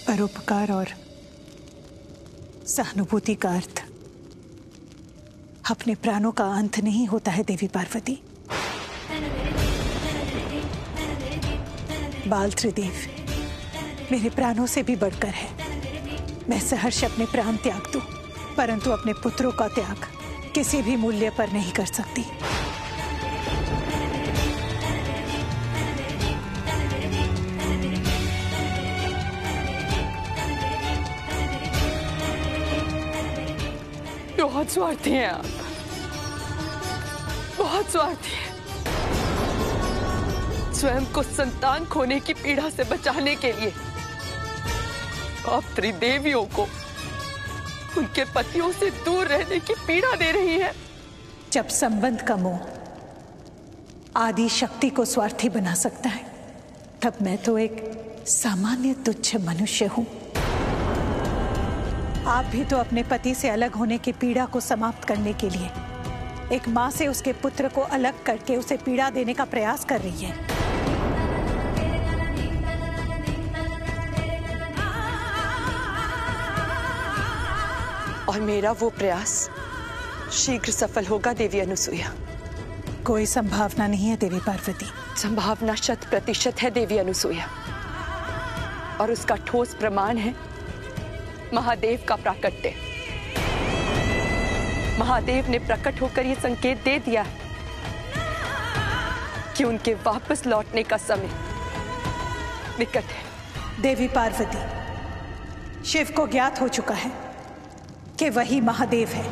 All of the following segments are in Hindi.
परोपकार और सहानुभूति का अर्थ अपने प्राणों का अंत नहीं होता है देवी पार्वती। बाल त्रिदेव मेरे प्राणों से भी बढ़कर है। मैं सहर्ष अपने प्राण त्याग दूं, परंतु अपने पुत्रों का त्याग किसी भी मूल्य पर नहीं कर सकती। बहुत स्वार्थी हैं आप, बहुत स्वार्थी हैं। स्वयं को संतान खोने की पीड़ा से बचाने के लिए आप त्रिदेवियों को उनके पतियों से दूर रहने की पीड़ा दे रही है। जब संबंध का मोह आदि शक्ति को स्वार्थी बना सकता है, तब मैं तो एक सामान्य तुच्छ मनुष्य हूं। आप भी तो अपने पति से अलग होने की पीड़ा को समाप्त करने के लिए एक मां से उसके पुत्र को अलग करके उसे पीड़ा देने का प्रयास कर रही है। और मेरा वो प्रयास शीघ्र सफल होगा देवी अनुसूया। कोई संभावना नहीं है देवी पार्वती। संभावना 100% है देवी अनुसूया, और उसका ठोस प्रमाण है महादेव का प्राकट्य। महादेव ने प्रकट होकर यह संकेत दे दिया है कि उनके वापस लौटने का समय निकट है। देवी पार्वती, शिव को ज्ञात हो चुका है कि वही महादेव है।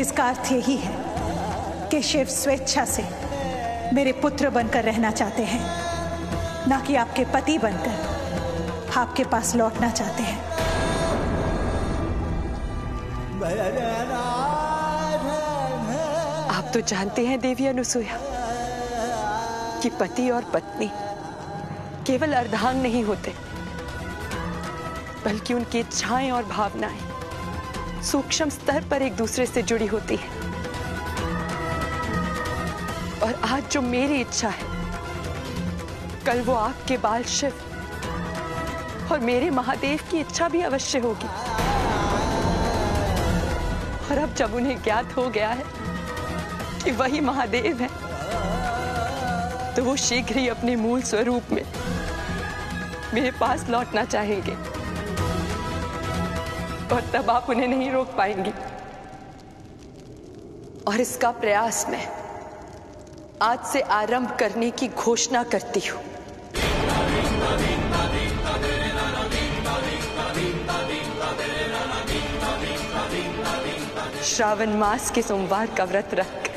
इसका अर्थ यही है कि शिव स्वेच्छा से मेरे पुत्र बनकर रहना चाहते हैं, ना कि आपके पति बनकर आपके पास लौटना चाहते हैं। आप तो जानते हैं देवी अनुसूया कि पति और पत्नी केवल अर्धांग नहीं होते, बल्कि उनकी इच्छाएं और भावनाएं सूक्ष्म स्तर पर एक दूसरे से जुड़ी होती हैं। और आज जो मेरी इच्छा है, कल वो आपके बाल शिव और मेरे महादेव की इच्छा भी अवश्य होगी। और अब जब उन्हें ज्ञात हो गया है कि वही महादेव है, तो वो शीघ्र ही अपने मूल स्वरूप में मेरे पास लौटना चाहेंगे, और तब आप उन्हें नहीं रोक पाएंगी। और इसका प्रयास मैं आज से आरंभ करने की घोषणा करती हूं। श्रावण मास के सोमवार का व्रत रख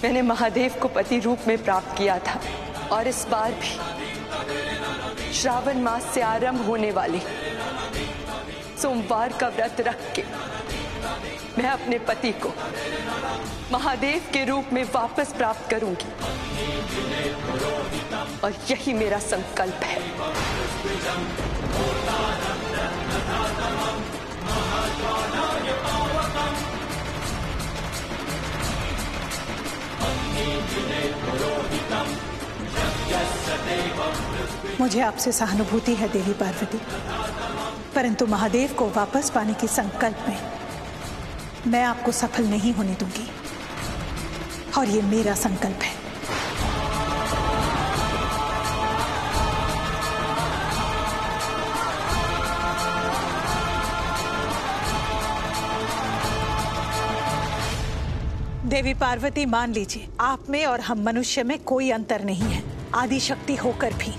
मैंने महादेव को पति रूप में प्राप्त किया था, और इस बार भी श्रावण मास से आरंभ होने वाले सोमवार का व्रत रख के मैं अपने पति को महादेव के रूप में वापस प्राप्त करूंगी, और यही मेरा संकल्प है। मुझे आपसे सहानुभूति है देवी पार्वती, परंतु महादेव को वापस पाने के संकल्प में मैं आपको सफल नहीं होने दूंगी, और ये मेरा संकल्प है। देवी पार्वती, मान लीजिए आप में और हम मनुष्य में कोई अंतर नहीं है। आदि शक्ति होकर भी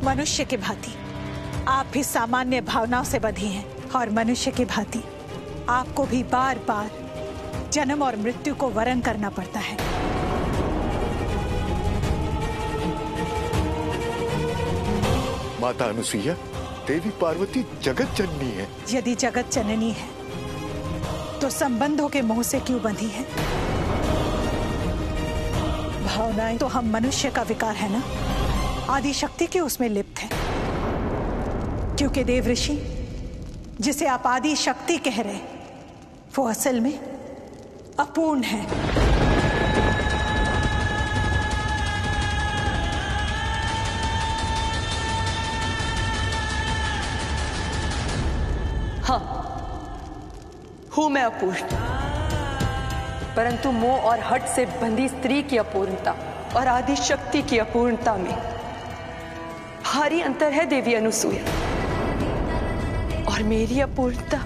मनुष्य के भांति आप भी सामान्य भावनाओं से बंधी हैं, और मनुष्य की भांति आपको भी बार बार जन्म और मृत्यु को वरण करना पड़ता है। माता अनुसुईया, देवी पार्वती जगत जननी है। यदि जगत जननी है तो संबंधों के मोह से क्यों बंधी है? भावनाएं तो हम मनुष्य का विकार है ना, आदि शक्ति की उसमें लिप्त है। क्योंकि देव ऋषि जिसे आप आदि शक्ति कह रहे, वो असल में अपूर्ण है। हूं मैं अपूर्ण, परंतु मोह और हट से बंधी स्त्री की अपूर्णता और आदि शक्ति की अपूर्णता में भारी अंतर है देवी अनुसूया। और मेरी अपूर्णता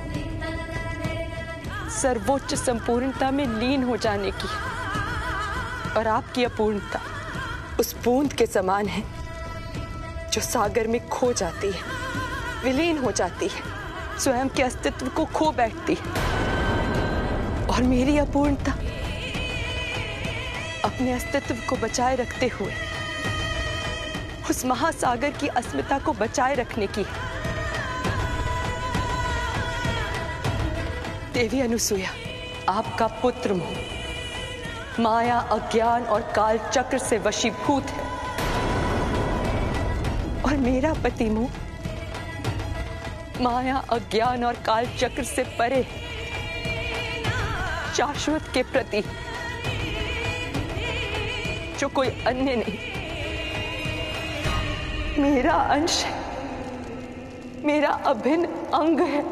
सर्वोच्च संपूर्णता में लीन हो जाने की है, और आपकी अपूर्णता उस बूंद के समान है जो सागर में खो जाती है, विलीन हो जाती है, स्वयं के अस्तित्व को खो बैठती है। और मेरी अपूर्णता अपने अस्तित्व को बचाए रखते हुए उस महासागर की अस्मिता को बचाए रखने की है। देवी अनुसूया, आपका पुत्र मोह माया, अज्ञान और काल चक्र से वशीभूत है, और मेरा पति मोह माया, अज्ञान और काल चक्र से परे है, शाश्वत के प्रति, जो कोई अन्य नहीं, मेरा अंश है, मेरा अभिन्न अंग है।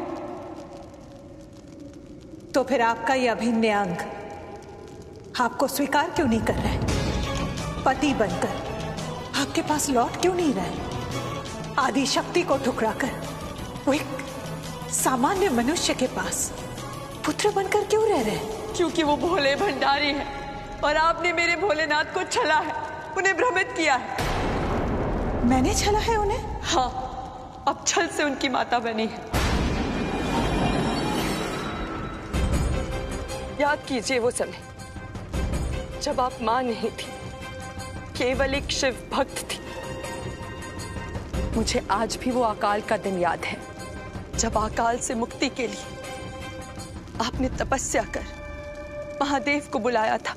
तो फिर आपका यह अभिन्न अंग आपको स्वीकार क्यों नहीं कर रहा है? पति बनकर आपके पास लौट क्यों नहीं रहा है? आदि शक्ति को ठुकराकर वो एक सामान्य मनुष्य के पास पुत्र बनकर क्यों रह रहे हैं? क्योंकि वो भोले भंडारी है, और आपने मेरे भोलेनाथ को छला है, उन्हें भ्रमित किया है। मैंने छला है उन्हें? हाँ, अब छल से उनकी माता बनी है। याद कीजिए वो समय जब आप मां नहीं थी, केवल एक शिव भक्त थी। मुझे आज भी वो अकाल का दिन याद है जब अकाल से मुक्ति के लिए आपने तपस्या कर महादेव को बुलाया था।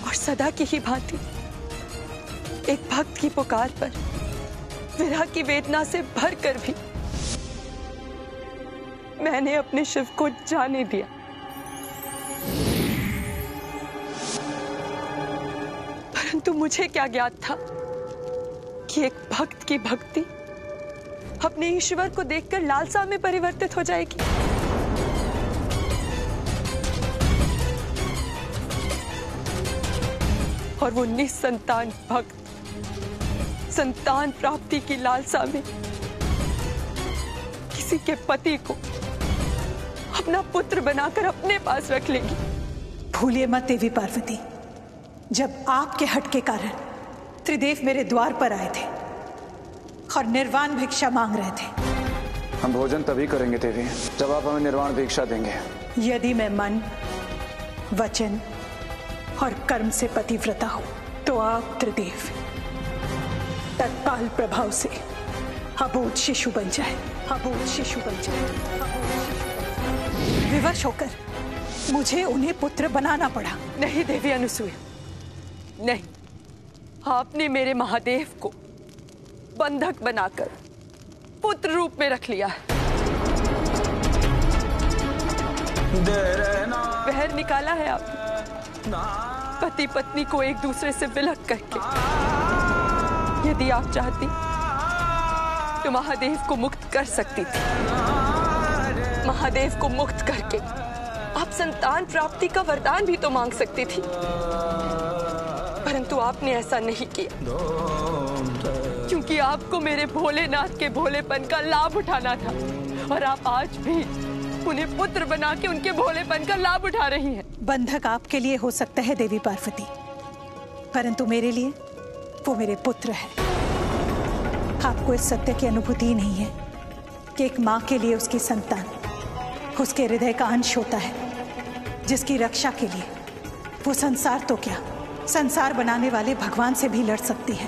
और सदा की ही भांति एक भक्त की पुकार पर विरह की वेदना से भरकर भी मैंने अपने शिव को जाने दिया। परंतु मुझे क्या ज्ञात था कि एक भक्त की भक्ति अपने ईश्वर को देखकर लालसा में परिवर्तित हो जाएगी। और वो निसंतान भक्त संतान प्राप्ति की लालसा में किसी के पति को अपना पुत्र बनाकर अपने पास रख लेगी। भूलिए मत देवी पार्वती, जब आपके हट के कारण त्रिदेव मेरे द्वार पर आए थे और निर्वाण भिक्षा मांग रहे थे। हम भोजन तभी करेंगे देवी जब आप हमें निर्वाण भिक्षा देंगे। यदि मैं मन, वचन और कर्म से पतिव्रता हूं तो आप त्रिदेव तत्काल प्रभाव से अबोध शिशु बन जाए, अबोध शिशु बन जाए। विवश होकर मुझे उन्हें पुत्र बनाना पड़ा। नहीं देवी अनुसूया, नहीं, आपने मेरे महादेव को बंधक बनाकर पुत्र रूप में रख लिया है। बहर निकाला है आपने पति पत्नी को एक दूसरे से विलग करके। यदि आप चाहती तो महादेव को मुक्त कर सकती थी। महादेव को मुक्त करके आप संतान प्राप्ति का वरदान भी तो मांग सकती थी, परंतु आपने ऐसा नहीं किया, क्योंकि आपको मेरे भोलेनाथ के भोलेपन का लाभ उठाना था। और आप आज भी उन्हें पुत्र बना के उनके भोलेपन का लाभ उठा रही हैं। बंधक आपके लिए हो सकता है देवी पार्वती, परंतु मेरे लिए वो मेरे पुत्र है। आपको इस सत्य की अनुभूति ही नहीं है कि एक माँ के लिए उसकी संतान उसके हृदय का अंश होता है, जिसकी रक्षा के लिए वो संसार तो क्या, संसार बनाने वाले भगवान से भी लड़ सकती है।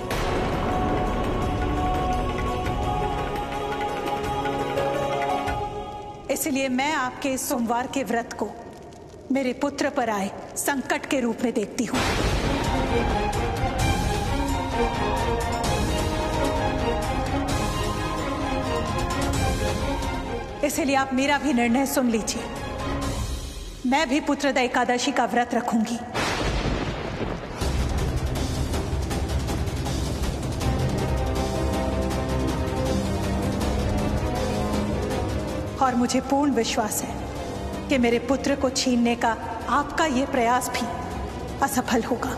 इसलिए मैं आपके इस सोमवार के व्रत को मेरे पुत्र पर आए संकट के रूप में देखती हूँ। इसलिए आप मेरा भी निर्णय सुन लीजिए। मैं भी पुत्रदा एकादशी का व्रत रखूंगी। और मुझे पूर्ण विश्वास है कि मेरे पुत्र को छीनने का आपका ये प्रयास भी असफल होगा।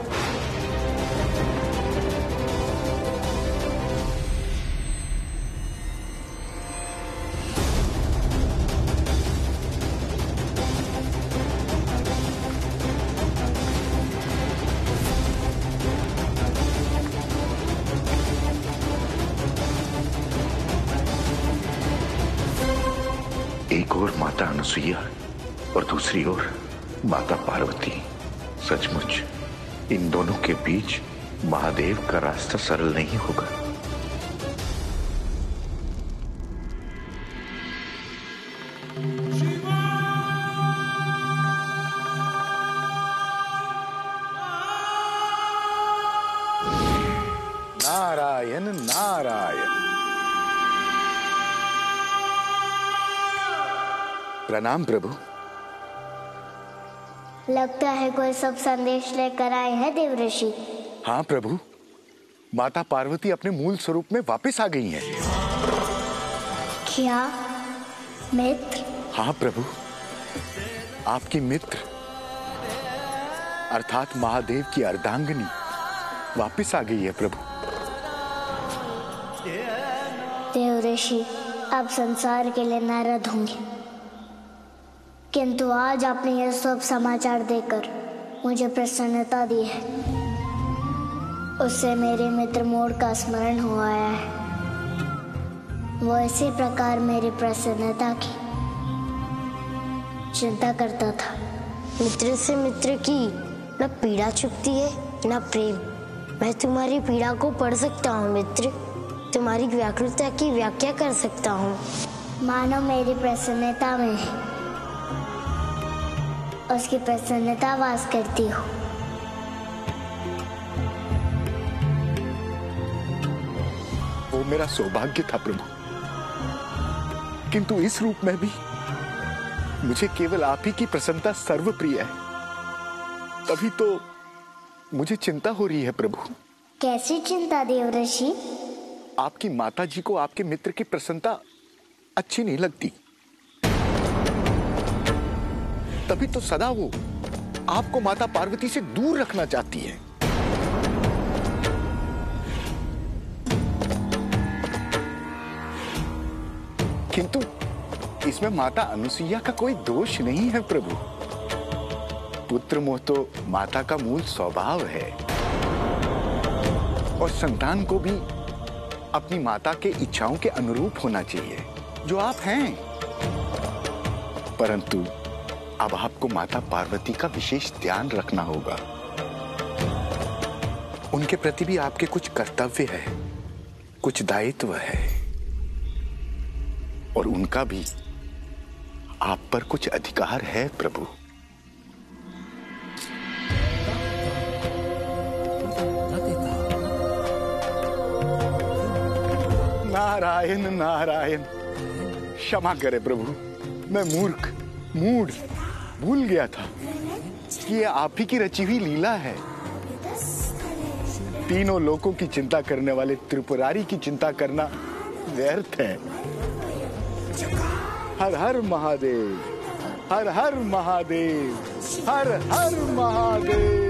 एक ओर माता अनुसुईया और दूसरी ओर माता पार्वती। सचमुच इन दोनों के बीच महादेव का रास्ता सरल नहीं होगा। नारायण नारायण। प्रणाम प्रभु। लगता है कोई सब संदेश लेकर आए हैं देव ऋषि। हाँ प्रभु, माता पार्वती अपने मूल स्वरूप में वापस आ गई हैं। क्या मित्र? हाँ प्रभु, आपकी मित्र अर्थात महादेव की अर्धांगिनी वापस आ गई है प्रभु। देव ऋषि, अब संसार के लिए नारद होंगे, किंतु आज आपने यह सब समाचार देकर मुझे प्रसन्नता दी है। उससे मेरे मित्र मोड़ का स्मरण हो आया है। वो इसी प्रकार मेरी प्रसन्नता की चिंता करता था। मित्र से मित्र की न पीड़ा छुपती है न प्रेम। मैं तुम्हारी पीड़ा को पढ़ सकता हूँ मित्र, तुम्हारी व्याकुलता की व्याख्या कर सकता हूँ। मानो मेरी प्रसन्नता में उसकी प्रसन्नता वास करती हो। वो मेरा सौभाग्य था प्रभु, किंतु इस रूप में भी मुझे केवल आप ही की प्रसन्नता सर्वप्रिय है। तभी तो मुझे चिंता हो रही है प्रभु। कैसी चिंता देव ऋषि? आपकी माता जी को आपके मित्र की प्रसन्नता अच्छी नहीं लगती, तभी तो सदा वो आपको माता पार्वती से दूर रखना चाहती है। किंतु इसमें माता अनुसुईया का कोई दोष नहीं है प्रभु। पुत्र मोह तो माता का मूल स्वभाव है और संतान को भी अपनी माता के इच्छाओं के अनुरूप होना चाहिए, जो आप हैं। परंतु अब आपको माता पार्वती का विशेष ध्यान रखना होगा। उनके प्रति भी आपके कुछ कर्तव्य है, कुछ दायित्व है, और उनका भी आप पर कुछ अधिकार है प्रभु। नारायण नारायण। क्षमा करे प्रभु, मैं मूढ़ भूल गया था कि ये आप ही की रची हुई लीला है। तीनों लोकों की चिंता करने वाले त्रिपुरारी की चिंता करना व्यर्थ है। हर हर महादेव, हर हर महादेव, हर हर महादेव।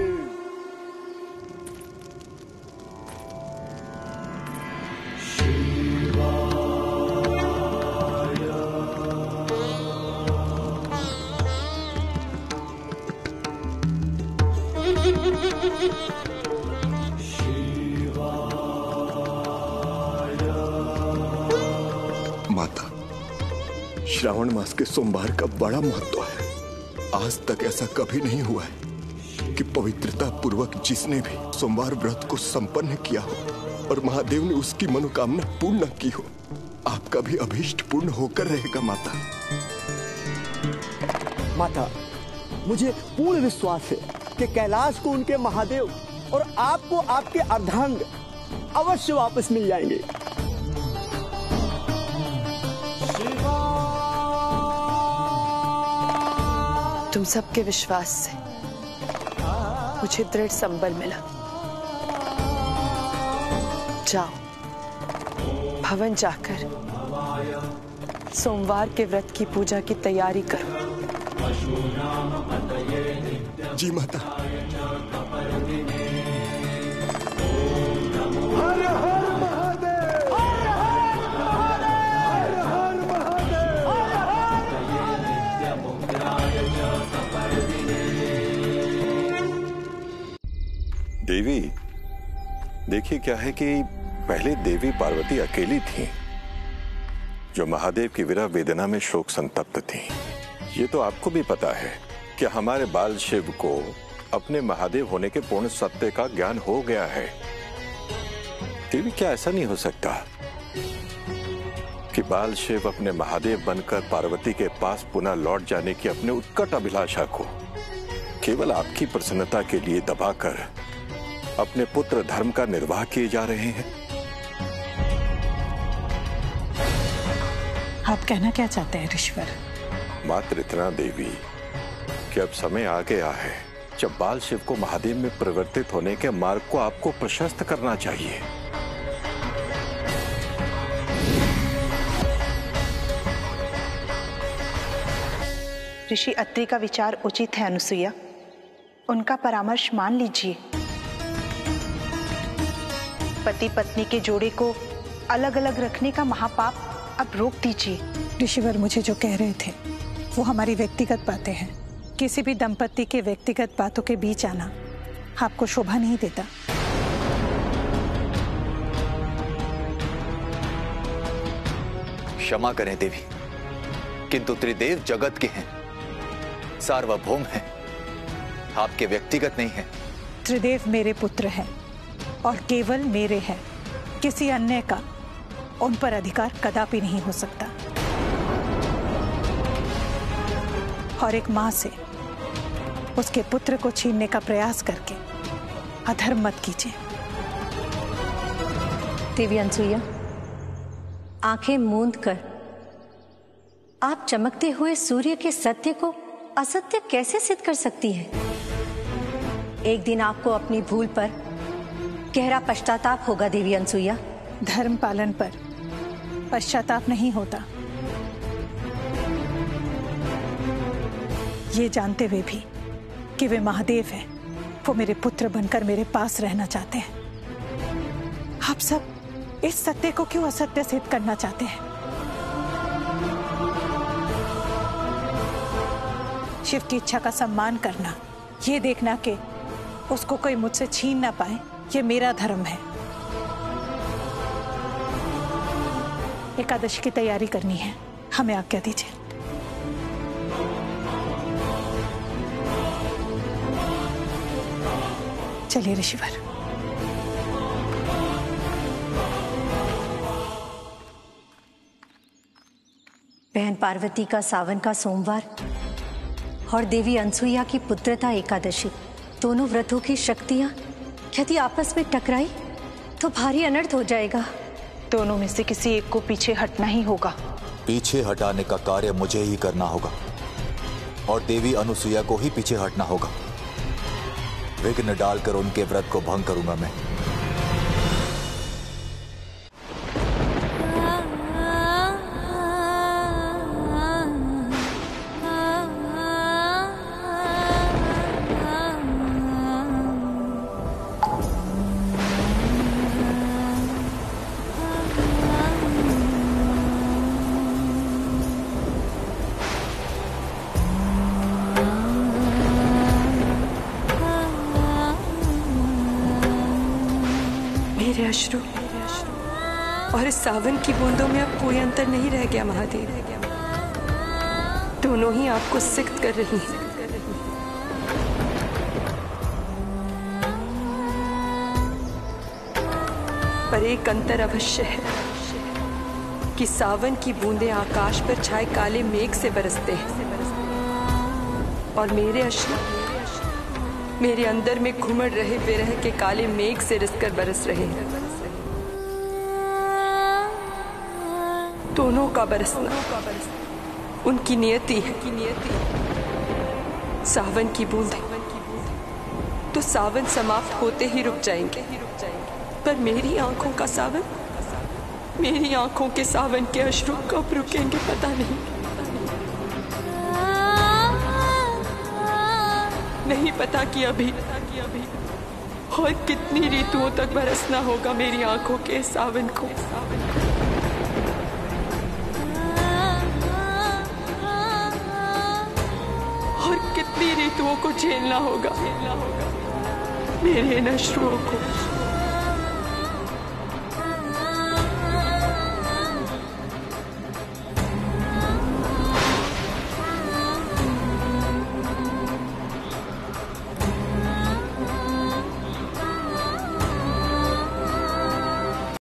माता, श्रावण मास के सोमवार का बड़ा महत्व है। आज तक ऐसा कभी नहीं हुआ है कि पवित्रता पूर्वक जिसने भी सोमवार व्रत को संपन्न किया हो और महादेव ने उसकी मनोकामना पूर्ण न की हो, आपका भी अभीष्ट पूर्ण होकर रहेगा माता। माता, मुझे पूर्ण विश्वास है कि कैलाश को उनके महादेव और आपको आपके अर्धांग अवश्य वापस मिल जाएंगे। तुम सबके विश्वास से मुझे दृढ़ संबल मिला। जाओ, भवन जाकर सोमवार के व्रत की पूजा की तैयारी करो। जी माता। हर हर महादेव, हर हर महादेव, हर हर महादेव। देवी, देखिए क्या है कि पहले देवी पार्वती अकेली थी जो महादेव की विरह वेदना में शोक संतप्त थी। ये तो आपको भी पता है कि हमारे बाल शिव को अपने महादेव होने के पूर्ण सत्य का ज्ञान हो गया है। देवी, क्या ऐसा नहीं हो सकता कि बाल शिव अपने महादेव बनकर पार्वती के पास पुनः लौट जाने की अपने उत्कट अभिलाषा को केवल आपकी प्रसन्नता के लिए दबाकर अपने पुत्र धर्म का निर्वाह किए जा रहे हैं? आप कहना क्या चाहते हैं ऋषिवर? मात्र इतना देवी कि अब समय आ गया है जब बाल शिव को महादेव में परिवर्तित होने के मार्ग को आपको प्रशस्त करना चाहिए। ऋषि अत्रि का विचार उचित है अनुसुईया, उनका परामर्श मान लीजिए। पति पत्नी के जोड़े को अलग अलग रखने का महापाप अब रोक दीजिए। ऋषिवर मुझे जो कह रहे थे वो हमारी व्यक्तिगत बातें हैं। किसी भी दंपति के व्यक्तिगत बातों के बीच आना आपको शोभा नहीं देता। क्षमा करें देवी, किंतु त्रिदेव जगत के हैं, सार्वभौम हैं, आपके व्यक्तिगत नहीं हैं। त्रिदेव मेरे पुत्र हैं और केवल मेरे हैं। किसी अन्य का उन पर अधिकार कदापि नहीं हो सकता। और एक मां से उसके पुत्र को छीनने का प्रयास करके अधर्म मत कीजिए। देवी अनसुईया, आंखें मूंद कर आप चमकते हुए सूर्य के सत्य को असत्य कैसे सिद्ध कर सकती हैं? एक दिन आपको अपनी भूल पर गहरा पश्चाताप होगा देवी अनसुईया। धर्म पालन पर पश्चाताप नहीं होता। ये जानते हुए भी कि वे महादेव हैं, वो मेरे पुत्र बनकर मेरे पास रहना चाहते हैं। आप सब इस सत्य को क्यों असत्य सिद्ध करना चाहते हैं? शिव की इच्छा का सम्मान करना, ये देखना कि उसको कोई मुझसे छीन ना पाए, ये मेरा धर्म है। एकादशी की तैयारी करनी है, हमें आज्ञा दीजिए। चलिए ऋषिवर। बहन पार्वती का सावन का सोमवार और देवी अनसुईया की पुत्रता एकादशी, दोनों व्रतों की शक्तियां यदि आपस में टकराई तो भारी अनर्थ हो जाएगा। दोनों में से किसी एक को पीछे हटना ही होगा। पीछे हटाने का कार्य मुझे ही करना होगा और देवी अनुसुईया को ही पीछे हटना होगा। विघ्न डालकर उनके व्रत को भंग करूंगा मैं। मेरे अश्रु और इस सावन की बूंदों में अब कोई अंतर नहीं रह गया महादेव। दोनों ही आपको सिक्त कर रही हैं। पर एक अंतर अवश्य है कि सावन की बूंदें आकाश पर छाए काले मेघ से बरसते हैं और मेरे अश्रु मेरे अंदर में घुमड़ रहे विरह के काले मेघ से रिसकर बरस रहे हैं। दोनों का बरसना उनकी नियति है। सावन की बूंदें तो सावन समाप्त होते ही रुक जाएंगे, पर मेरी आंखों का सावन मेरी आंखों के सावन के अश्रु कब रुकेंगे पता नहीं। नहीं पता कि अभी और कितनी ऋतुओं तक बरसना होगा मेरी आंखों के सावन को। और कितनी ऋतुओं को झेलना होगा मेरे इन अश्रुओं को।